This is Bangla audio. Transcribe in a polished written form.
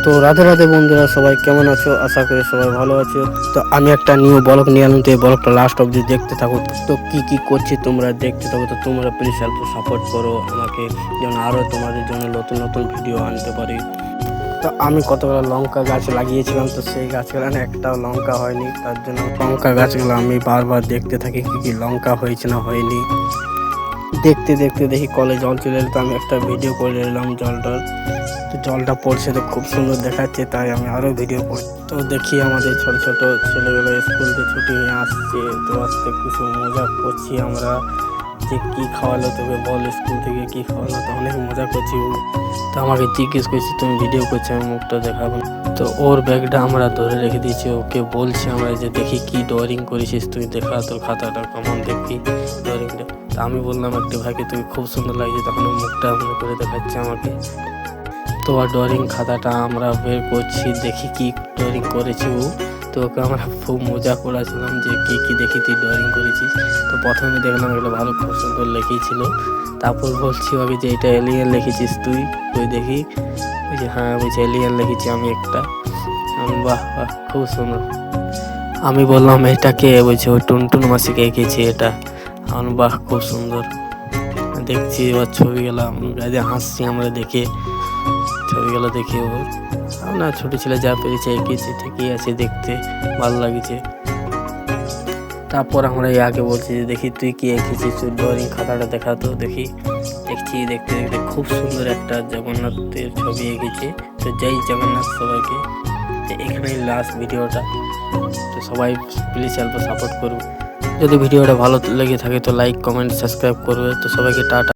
তো রাধে রাধে বন্ধুরা, সবাই কেমন আছো? আশা করি সবাই ভালো আছো। তো আমি একটা নিউ ব্লগ নিয়ে আনলাম, তো এই ব্লগটা লাস্ট অবধি দেখতে থাকো। তো কি করছি তোমরা দেখতে থাকো। তো তোমরা প্লিজ হেল্প সাপোর্ট করো আমাকে, যেন আরও তোমাদের জন্য নতুন নতুন ভিডিও আনতে পারি। তো আমি কতগুলো লঙ্কা গাছ লাগিয়েছিলাম, তো সেই গাছগুলো না একটাও লঙ্কা হয়নি। তার জন্য লঙ্কা গাছগুলো আমি বারবার দেখতে থাকি কি লঙ্কা হয়েছে না হয়নি। দেখতে দেখতে দেখি কলে জল চলে এলো, তো আমি একটা ভিডিও করে নিলাম জলটার। তো জলটা পড়ছে তো খুব সুন্দর দেখাচ্ছে, তাই আমি আরও ভিডিও করি। তো দেখি আমাদের ছোট ছোট ছেলেগুলো স্কুল থেকে ছুটি হয়ে আসছে, তো আসতে কিছু মজা করছি আমরা যে কী খাওয়ালো তোকে বল, স্কুল থেকে কী খাওয়ালো। তো অনেক মজা করছি। তো আমাকে জিজ্ঞেস করছি তুমি ভিডিও করছি, আমি মুখটা দেখাবো। তো ওর ব্যাগটা আমরা ধরে রেখে দিয়েছি, ওকে বলছি আমরা যে দেখি কি ড্রয়িং করেছিস তুই, দেখা তোর খাতাটা কেমন দেখি ড্রয়িংটা। তো আমি বললাম একটা ভাইকে তুই খুব সুন্দর লাগছে, তখন ও মুখটা মনে করে দেখাচ্ছে আমাকে। তো আর ড্রয়িং খাতাটা আমরা বের করছি, দেখি কি ড্রয়িং করেছি ও। তো ওকে আমরা খুব মজা করেছিলাম যে কি দেখি তুই ড্রয়িং করেছিস। তো প্রথমে দেখলাম এগুলো ভালো খুব সুন্দর লেখেছিল। তারপর বলছি ওকে যে এটা এলিয়েন লিখেছিস তুই, তুই দেখি। ওই যে হ্যাঁ বলছি এলিয়েন লিখেছি আমি একটা। বাহ বাহ খুব সুন্দর। আমি বললাম এটাকে, বলছে ওই টুনটুন মাসিকে এঁকেছি এটা। আমার বাহ খুব সুন্দর। দেখছি এবার ছবিগুলো হাসছি আমরা দেখে, ছবিগুলো দেখে ওর না ছোট ছেলে যা পেরেছে এঁকেছে, ঠিকই আছে, দেখতে ভালো লাগছে। তারপর আমরা আগে বলছি যে দেখি তুই কি এঁকেছিস, তোর ড্রয়িং খাতাটা দেখাতো দেখি। দেখছি দেখতে দেখতে খুব সুন্দর একটা জগন্নাথের ছবি এঁকেছে। তো জয় জগন্নাথ সবাইকে। তো এখানেই লাস্ট ভিডিওটা। তো সবাই প্লিজ হেল্প সাপোর্ট করবে। যদি ভিডিওটা ভালো লেগে থাকে তো লাইক কমেন্ট সাবস্ক্রাইব করবে। তো সবাইকে টাটা।